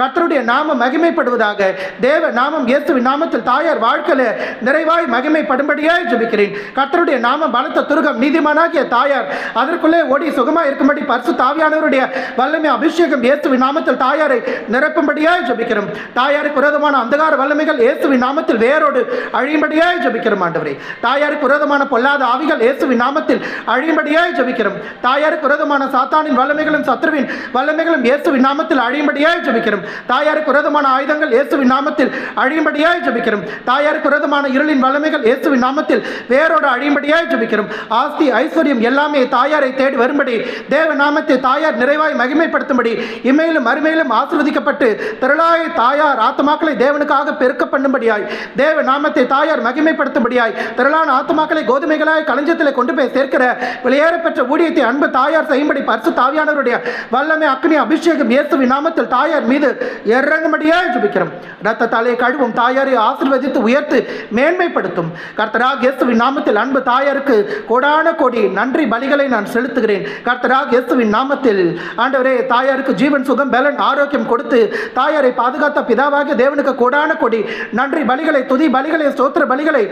கர்த்தருடைய நாமம் மகிமைப்படுவதாக. தேவ நாமம் இயேசுவின் நாமத்தில் தாயார் வாழ்க்கையில நிறைவாய் மகிமைப்படும்படியாய் ஜெபிக்கிறேன். கர்த்தருடைய நாமம் பலத்த துருகம், நீதிமானாகிய தாயார் அதற்குள்ளே ஓடி சுகமாக இருக்கும்படி பரிசுத்த ஆவியானவருடைய வல்லமை அபிஷேகம் இயேசுவின் நாமத்தில் தாயாரை நிரப்பும்படியாய் ஜெபிக்கிறோம். தாயாருக்கு விரோதமான அந்தகார வல்லமைகள் இயேசுவின் நாமத்தில் வேரோடு அழியும்படியாய் ஜெபிக்கிறோம். ஆண்டவரே, தாயாருக்கு விரோதமான பொல்லாத ஆவிகள் இயேசுவின் நாமத்தில் அழியும்படியாய் ஜெபிக்கிறோம். தாயாருக்கு விரோதமான சாத்தானின் வல்லமைகளும் சத்ருவின் வல்லமைகளும் இயேசுவின் நாமத்தில் அழியும்படியாய் ஜெபிக்கிறோம். தாயாருக்கு விரோதமான ஆயுதங்கள் இயேசுவின் நாமத்தில் அழியும்படியாய் ஜெபிக்கிறோம். தாயாருக்கு விரோதமான இருளின் வல்லமைகள் இயேசுவின் நாமத்தில் வேரோடு அழியும்படியாய் ஜெபிக்கிறோம். ஆஸ்தி ஐஸ்வர்யம் எல்லாமே தாயாரை தேடி வரும்படி, தேவ நாமத்தை தாயார் நிறைவாய் மகிமைப்படுத்தும்படி, இமையிலும் அருமையிலும் ஆசீர்வதிக்கப்பட்டு திரளாய் தாயார் ஆத்துமாக்களை தேவனுக்காக பெருக்க பண்ணும்படியாய், தேவ நாமத்தை தாயார் மகிமைப்படுத்தும்படியாய், திரளான ஆத்துமாக்களை கோதுமைகளாய் களஞ்சத்தில் கொண்டு போய் சேர்க்கிற வெளியேறப்பெற்ற ஊழியத்தை அன்பு தாயார் செய்யும்படி பரிசுத்த ஆவியானவருடைய வல்லமை அக்னி அபிஷேகம் இயேசுவின் நாமத்தில் தாயார் மீது இறங்கும்படியாய் ஜெபிக்கிறோம். இரத்தத்தாலே கழுவும் தாயாரை ஆசீர்வதித்து உயர்த்து மேன்மைப்படுத்தும் கர்த்தராகிய இயேசுவின் நாமத்தில் அன்பு தாயாருக்கு கோடான கோடி நன்றி பலிகளை நான் செலுத்துகிறேன். கர்த்தராகிய இயேசுவின் நாமத்தில் ஆண்டவரே, தாயாருக்கு ஜீவன், சுகம், பலன், ஆரோக்கியம் கொடுத்து தாயாரை பாதுகாத்த பிதாவாகிய தேவனுக்கு கோடான கோடி நன்றி பலிகளை, துதி பலிகளை, ஸ்தோத்திர பலிகளை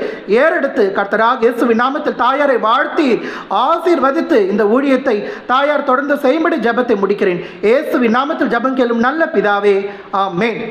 ஏறெடுத்து கர்த்தராகிய இயேசுவின் நாமத்தில் தாயாரை வாழ்த்தி ஆசீர்வதித்து இந்த ஊழியத்தை தாயார் தொடர்ந்து செய்யும்படி ஜெபத்தை முடிக்கிறேன். இயேசுவின் நாமத்தில் ஜெபம் கேளும் நல்ல பிதாவே, ஆமென்.